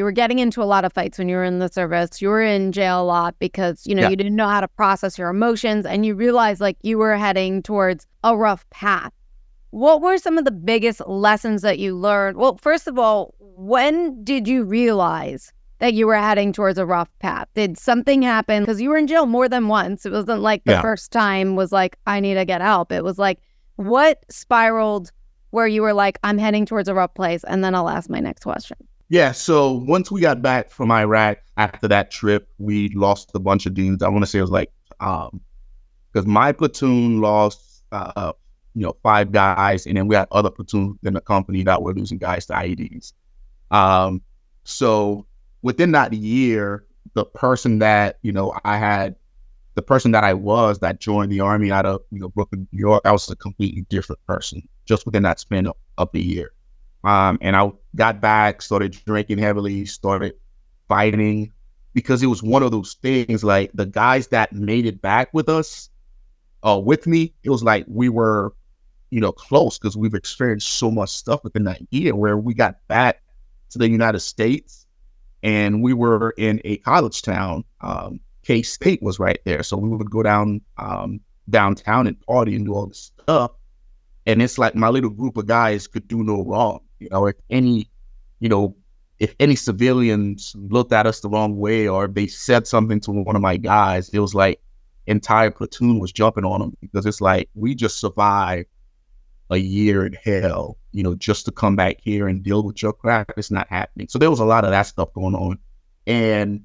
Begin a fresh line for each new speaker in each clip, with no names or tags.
you were getting into a lot of fights when you were in the service. You were in jail a lot because, you didn't know how to process your emotions, and you realized like you were heading towards a rough path. What were some of the biggest lessons that you learned? Well, first of all, when did you realize that you were heading towards a rough path? Did something happen? Because you were in jail more than once. It wasn't like the first time was like, I need to get help. It was like, what spiraled where you were like, I'm heading towards a rough place? And then I'll ask my next question.
Yeah, so once we got back from Iraq, after that trip, we lost a bunch of dudes. I want to say it was like, because my platoon lost, 5 guys, and then we had other platoons in the company that were losing guys to IEDs. So within that year, the person that, I was that joined the Army out of, Brooklyn, New York, I was a completely different person just within that span of the year. And I got back, started drinking heavily, started fighting, because it was one of those things, like the guys that made it back with us, with me, it was like we were, close, because we've experienced so much stuff within that year, where we got back to the United States and we were in a college town. K-State was right there. So we would go down downtown and party and do all this stuff. And it's like my little group of guys could do no wrong. If any civilians looked at us the wrong way, or they said something to one of my guys, it was like entire platoon was jumping on them, because it's like, we just survived a year in hell, just to come back here and deal with your crap. It's not happening. So there was a lot of that stuff going on. And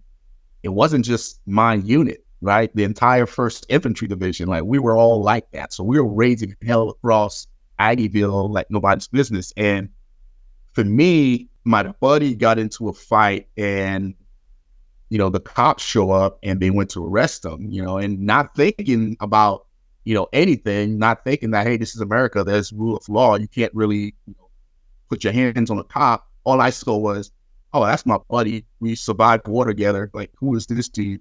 it wasn't just my unit, right? The entire 1st Infantry Division, like we were all like that. So we were raising hell across Aggieville like nobody's business. And for me, my buddy got into a fight, and, the cops show up and they went to arrest him, and not thinking about, anything, not thinking that, hey, this is America, there's rule of law. You can't really put your hands on a cop. All I saw was, oh, that's my buddy. We survived war together. Like, who is this dude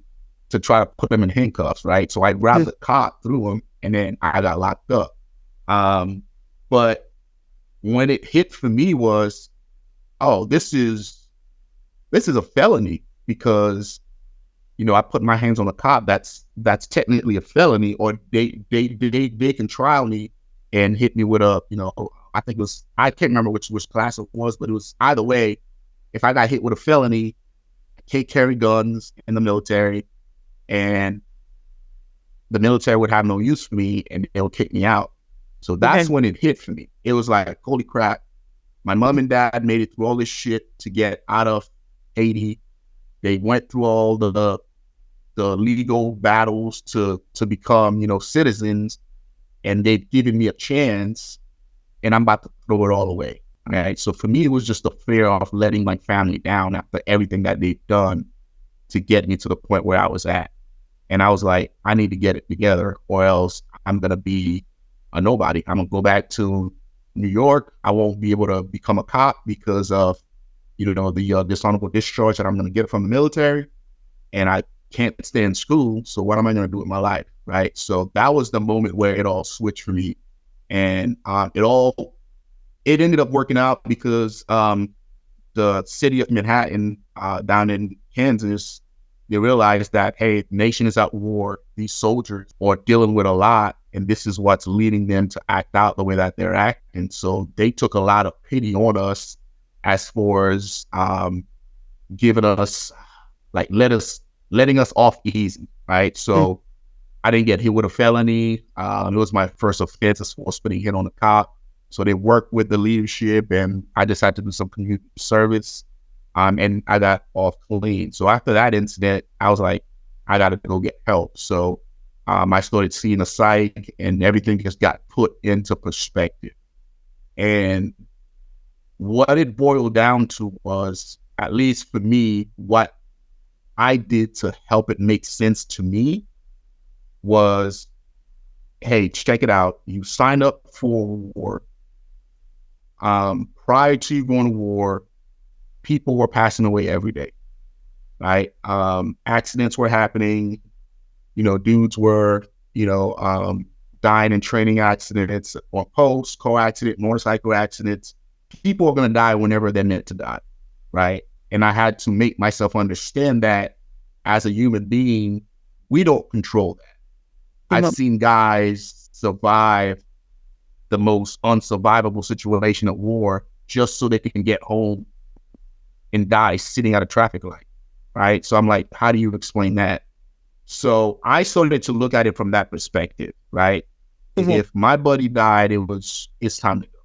to try to put him in handcuffs, right? So I grabbed the cop, threw him, and then I got locked up. But when it hit for me was, oh, this is a felony, because, I put my hands on a cop. That's technically a felony, or they can trial me and hit me with a, I think it was, I can't remember which class it was, but it was either way. If I got hit with a felony, I can't carry guns in the military, and the military would have no use for me, and they'll kick me out. So that's when it hit for me. It was like, holy crap, my mom and dad made it through all this shit to get out of Haiti. They went through all the legal battles to become, citizens, and they've given me a chance, and I'm about to throw it all away. All right. So for me, it was just the fear of letting my family down after everything that they've done to get me to the point where I was at. And I was like, I need to get it together, or else I'm going to be a nobody. I'm going to go back to New York. I won't be able to become a cop because of, the dishonorable discharge that I'm going to get from the military. And I can't stay in school. So what am I going to do with my life? Right. So that was the moment where it all switched for me. And it ended up working out, because the city of Manhattan, down in Kansas, they realized that, hey, the nation is at war. These soldiers are dealing with a lot, and this is what's leading them to act out the way that they're acting. So they took a lot of pity on us, as far as giving us, like, letting us off easy, right? So I didn't get hit with a felony. It was my first offense as far as putting hit on a cop. So they worked with the leadership, and I just had to do some community service, and I got off clean. So after that incident, I was like, I got to go get help. So I started seeing a psych, and everything just got put into perspective. And what it boiled down to was, at least for me, what I did to help it make sense to me was, hey, check it out. You signed up for war. Prior to you going to war, people were passing away every day, right? Accidents were happening. Dudes were, dying in training accidents, or post, car accident, motorcycle accidents. People are going to die whenever they're meant to die, right? And I had to make myself understand that as a human being, we don't control that. I've seen guys survive the most unsurvivable situation of war just so they can get home and die sitting at a traffic light, right? So I'm like, how do you explain that? So I started to look at it from that perspective, right? If my buddy died, it's time to go.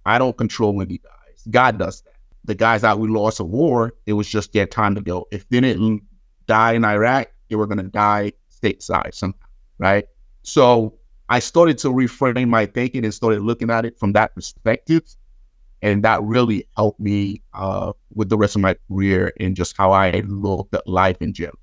I don't control when he dies. God does that. The guys that we lost at war, it was just their time to go. If they didn't die in Iraq, they were going to die stateside somehow, right? So I started to reframe my thinking and started looking at it from that perspective. And that really helped me with the rest of my career and just how I looked at life in general.